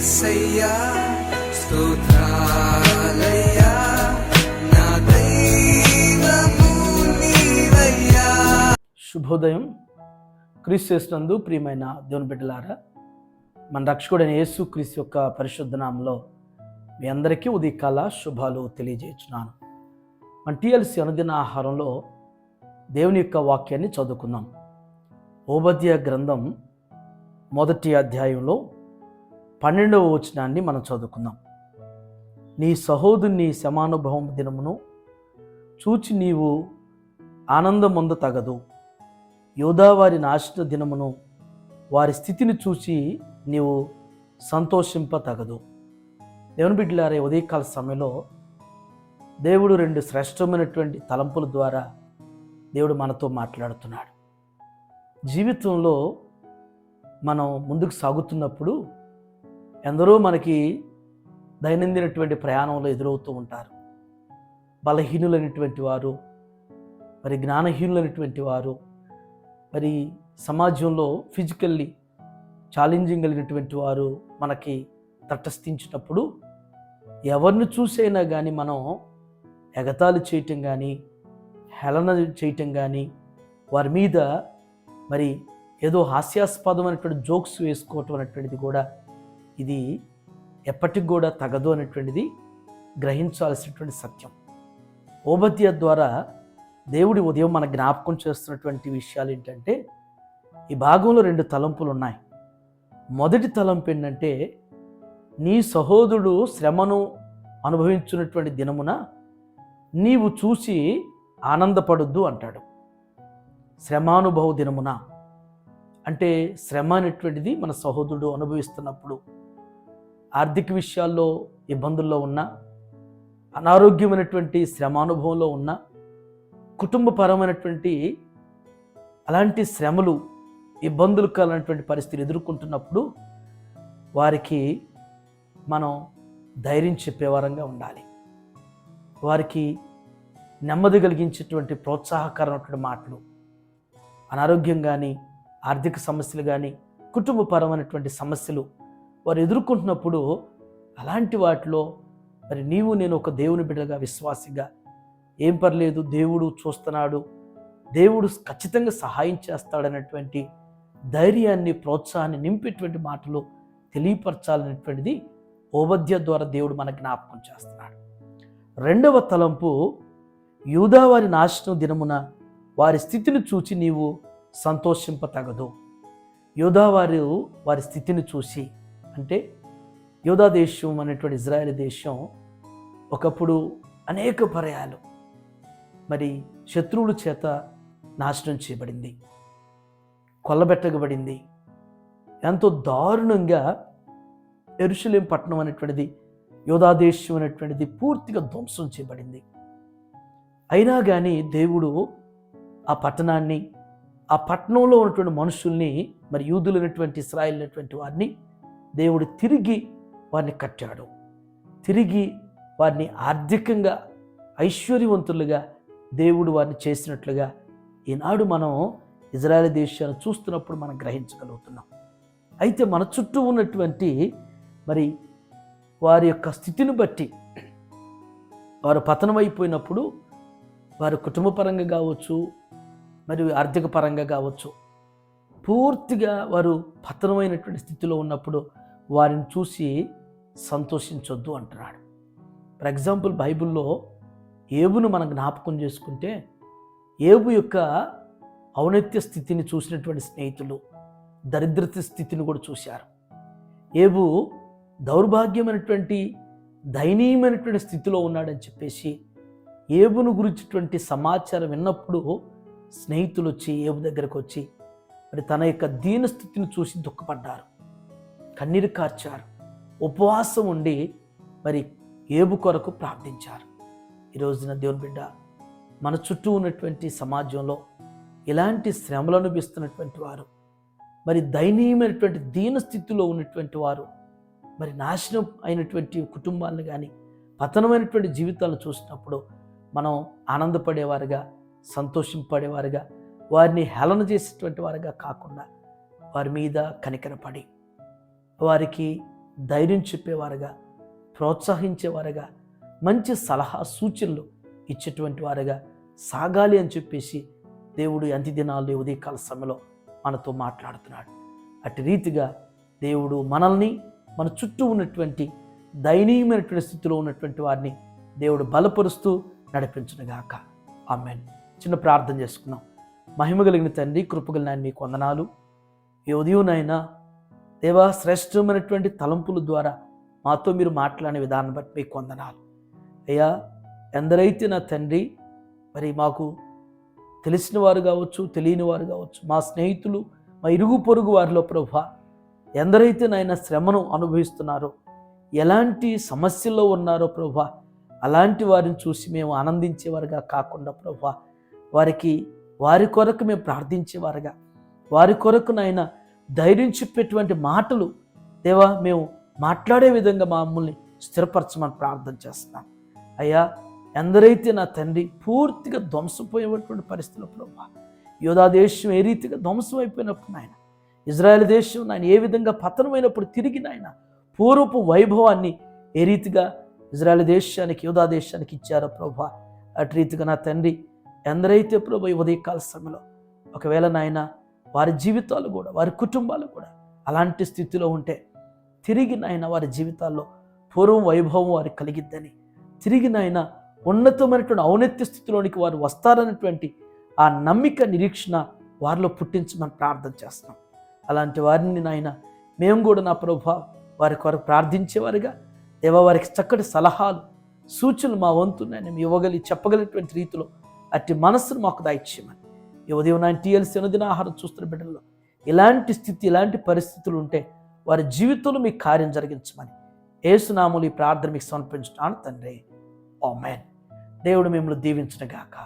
యేసయ్యా స్తోత్రాలయ్యా నా దైవము నీవయ్యా. శుభోదయం. క్రీస్తునందు ప్రియమైన దేవుని బిడ్డలారా, మన రక్షకుడైన యేసు క్రీస్తు యొక్క పరిశుద్ధ నామములో మీ అందరికీ ఉదయకాల శుభాలు తెలియజేస్తున్నాను. మన టీఎల్సీ అనుదిన ఆహారంలో దేవుని యొక్క వాక్యాన్ని చదువుకుందాం. ఓబద్య గ్రంథం 1వ అధ్యాయంలో 12వ వచనాన్ని మనం చదువుకుందాం. నీ సహోదరుని శమానుభవం దినమును చూచి నీవు ఆనందమొంద తగదు. యోధా వారి నాశన దినమును వారి స్థితిని చూసి నీవు సంతోషింప తగదు. దేవుని బిడ్డలారే, ఉదయకాల సమయంలో దేవుడు 2 శ్రేష్టమైనటువంటి తలంపుల ద్వారా దేవుడు మనతో మాట్లాడుతున్నాడు. జీవితంలో మనం ముందుకు సాగుతున్నప్పుడు ఎందరో మనకి దైనందినటువంటి ప్రయాణంలో ఎదురవుతూ ఉంటారు. బలహీనులైనటువంటి వారు, మరి జ్ఞానహీనులైనటువంటి వారు, మరి సమాజంలో ఫిజికల్లీ ఛాలెంజింగ్ కలిగినటువంటి వారు మనకి తటస్థించినప్పుడు ఎవరిని చూసైనా కానీ మనం ఎగతాళి చేయటం కానీ, హేళన చేయటం కానీ, వారి మీద మరి ఏదో హాస్యాస్పదమైనటువంటి జోక్స్ వేసుకోవటం అనేటువంటిది కూడా ఇది ఎప్పటికి కూడా తగదు అనేటువంటిది గ్రహించాల్సినటువంటి సత్యం. ఓబద్య ద్వారా దేవుడి ఉదయం మన జ్ఞాపకం చేస్తున్నటువంటి విషయాలు ఏంటంటే, ఈ భాగంలో 2 తలంపులు ఉన్నాయి. మొదటి తలంపు ఏంటంటే, నీ సహోదరుడు శ్రమను అనుభవించున్నటువంటి దినమున నీవు చూసి ఆనందపడొద్దు అంటాడు. శ్రమానుభవ దినమున అంటే శ్రమ అనేటువంటిది మన సహోదరుడు అనుభవిస్తున్నప్పుడు, ఆర్థిక విషయాల్లో ఇబ్బందుల్లో ఉన్న, అనారోగ్యమైనటువంటి శ్రమానుభవంలో ఉన్న, కుటుంబపరమైనటువంటి అలాంటి శ్రమలు, ఇబ్బందులు కలిగినటువంటి పరిస్థితులు ఎదుర్కొంటున్నప్పుడు వారికి మనం ధైర్యం చెప్పేవారంగా ఉండాలి. వారికి నెమ్మది కలిగించేటువంటి ప్రోత్సాహకరమైనటువంటి మాటలు, అనారోగ్యం కానీ, ఆర్థిక సమస్యలు కానీ, కుటుంబపరమైనటువంటి సమస్యలు వారు ఎదుర్కొంటున్నప్పుడు అలాంటి వాటిలో మరి నీవు నేను ఒక దేవుని బిడ్డగా, విశ్వాసిగా, ఏం పర్లేదు, దేవుడు చూస్తున్నాడు, దేవుడు ఖచ్చితంగా సహాయం చేస్తాడనేటువంటి ధైర్యాన్ని, ప్రోత్సాహాన్ని నింపేటువంటి మాటలు తెలియపరచాలనేటువంటిది ఓబద్య ద్వారా దేవుడు మన జ్ఞాపకం చేస్తున్నాడు. 2వ తలంపు, యూదా వారి నాశనం దినమున వారి స్థితిని చూచి నీవు సంతోషింప తగదు. యూదా వారి స్థితిని చూసి అంటే, యూదా దేశం అనేటువంటి ఇజ్రాయేల్ దేశం ఒకప్పుడు అనేక పర్యాలు మరి శత్రువుల చేత నాశనం చేయబడింది, కొల్లబెట్టబడింది. ఎంతో దారుణంగా యెరూషలేము పట్టణం అనేటువంటిది, యూదా దేశం అనేటువంటిది పూర్తిగా ధ్వంసం చేయబడింది. అయినా కానీ దేవుడు ఆ పట్టణాన్ని, ఆ పట్టణంలో ఉన్నటువంటి మనుషుల్ని, మరి యూదులైనటువంటి ఇశ్రాయేలు అనేటువంటి వారిని దేవుడు తిరిగి వారిని కట్టాడు. తిరిగి వారిని ఆర్థికంగా ఐశ్వర్యవంతులుగా దేవుడు వారిని చేసినట్లుగా ఈనాడు మనం ఇజ్రాయేల్ దేశాన్ని చూస్తున్నప్పుడు మనం గ్రహించగలుగుతున్నాం. అయితే మన చుట్టూ ఉన్నటువంటి మరి వారి యొక్క స్థితిని బట్టి వారు పతనమైపోయినప్పుడు, వారు కుటుంబపరంగా కావచ్చు, మరియు ఆర్థిక పరంగా కావచ్చు, పూర్తిగా వారు పతనమైనటువంటి స్థితిలో ఉన్నప్పుడు వారిని చూసి సంతోషించొద్దు అంటున్నాడు. ఫర్ ఎగ్జాంపుల్, బైబిల్లో ఏబును మనం జ్ఞాపకం చేసుకుంటే, ఏబు యొక్క ఔన్నత్య స్థితిని చూసినటువంటి స్నేహితులు దరిద్రత స్థితిని కూడా చూశారు. ఏబు దౌర్భాగ్యమైనటువంటి, దయనీయమైనటువంటి స్థితిలో ఉన్నాడని చెప్పేసి ఏబును గురించినటువంటి సమాచారం విన్నప్పుడు స్నేహితులు వచ్చి ఏబు దగ్గరకు వచ్చి మరి తన యొక్క దీన స్థితిని చూసి దుఃఖపడ్డారు, కన్నీరు కార్చారు, ఉపవాసం ఉండి మరి ఏబు కొరకు ప్రార్థించారు. ఈ రోజున దేవుని బిడ్డ, మన చుట్టూ ఉన్నటువంటి సమాజంలో ఇలాంటి శ్రమలు అనుభవిస్తున్నటువంటి వారు, మరి దయనీయమైనటువంటి దీన స్థితిలో ఉన్నటువంటి వారు, మరి నాశనం అయినటువంటి కుటుంబాలను కానీ, పతనమైనటువంటి జీవితాలను చూసినప్పుడు మనం ఆనందపడేవారుగా, సంతోషింపడేవారుగా, వారిని హేళన చేసేటువంటి వారుగా కాకుండా వారి మీద కనికరపడి వారికి ధైర్యం చెప్పేవారుగా, ప్రోత్సహించేవారుగా, మంచి సలహా సూచనలు ఇచ్చేటువంటి వారుగా సాగాలి అని చెప్పేసి దేవుడు అంత్య దినాల్లో ఉదయకాల సమయంలో మనతో మాట్లాడుతున్నాడు. అటు రీతిగా దేవుడు మనల్ని, మన చుట్టూ ఉన్నటువంటి దయనీయమైనటువంటి స్థితిలో ఉన్నటువంటి వారిని దేవుడు బలపరుస్తూ నడిపించునుగాక. ఆమేన్. చిన్న ప్రార్థన చేసుకున్నాం. మహిమ కలిగిన తండ్రి, కృపగలిగిన ఆయన మీకు వందనాలు. ఈ ఉదయంనైనా దేవా, శ్రేష్టమైనటువంటి తలంపుల ద్వారా మాతో మీరు మాట్లాడిన విధానం బట్టి మీకు వందనాలు అయ్యా. ఎందరైతే నా తండ్రి మరి మాకు తెలిసిన వారు కావచ్చు, తెలియని వారు కావచ్చు, మా స్నేహితులు, మా ఇరుగు పొరుగు వారిలో ప్రభువా, ఎందరైతే నాయన శ్రమను అనుభవిస్తున్నారో, ఎలాంటి సమస్యల్లో ఉన్నారో ప్రభువా, అలాంటి వారిని చూసి మేము ఆనందించేవారుగా కాకుండా ప్రభువా, వారి కొరకు మేము ప్రార్థించేవారుగా, వారి కొరకు నాయన ధైర్యం చెప్పేటువంటి మాటలు దేవా మేము మాట్లాడే విధంగా మమ్మల్ని స్థిరపరచమని ప్రార్థన చేస్తున్నాం అయ్యా. ఎందరైతే నా తండ్రి పూర్తిగా ధ్వంసపోయేటువంటి పరిస్థితుల్లో ప్రభువా, యోధా దేశం ఏ రీతిగా ధ్వంసం అయిపోయినప్పుడు నాయన, ఇజ్రాయెల్ దేశం నాయన ఏ విధంగా పతనమైనప్పుడు తిరిగి నాయన పూర్వపు వైభవాన్ని ఏ రీతిగా ఇజ్రాయెల్ దేశానికి, యోధా దేశానికి ఇచ్చారో ప్రభువా, అటు రీతిగా నా తండ్రి ఎందరైతే ప్రభు ఈ ఉదయకాల సమయంలో ఒకవేళ నాయన వారి జీవితాలు కూడా, వారి కుటుంబాలు కూడా అలాంటి స్థితిలో ఉంటే తిరిగి నాయన వారి జీవితాల్లో పూర్వం వైభవం వారికి కలిగిద్దని, తిరిగి నాయన ఉన్నతమైనటువంటి ఔన్నత్య స్థితిలోనికి వారు వస్తారన్నటువంటి ఆ నమ్మిక, నిరీక్షణ వారిలో పుట్టించమని ప్రార్థన చేస్తున్నాం. అలాంటి వారిని నాయన మేము కూడా నా ప్రభువా వారి కొరకు ప్రార్థించేవారుగా దేవా, వారికి చక్కటి సలహాలు, సూచనలు మా వంతు నేను చెప్పగలిగినటువంటి రీతిలో అట్టి మనస్సును మాకు దయచేయమని, ఈ ఉదయం నాయన TLC అనుదిన ఆహారం చూస్తున్న బిడ్డల్లో ఇలాంటి స్థితి, ఇలాంటి పరిస్థితులు ఉంటే వారి జీవితంలో మీకు కార్యం జరిగించమని యేసు నామములో ఈ ప్రార్థన మీకు సమర్పించుతాను తండ్రి. ఆమేన్. దేవుడు మిమ్మల్ని దీవించును గాక.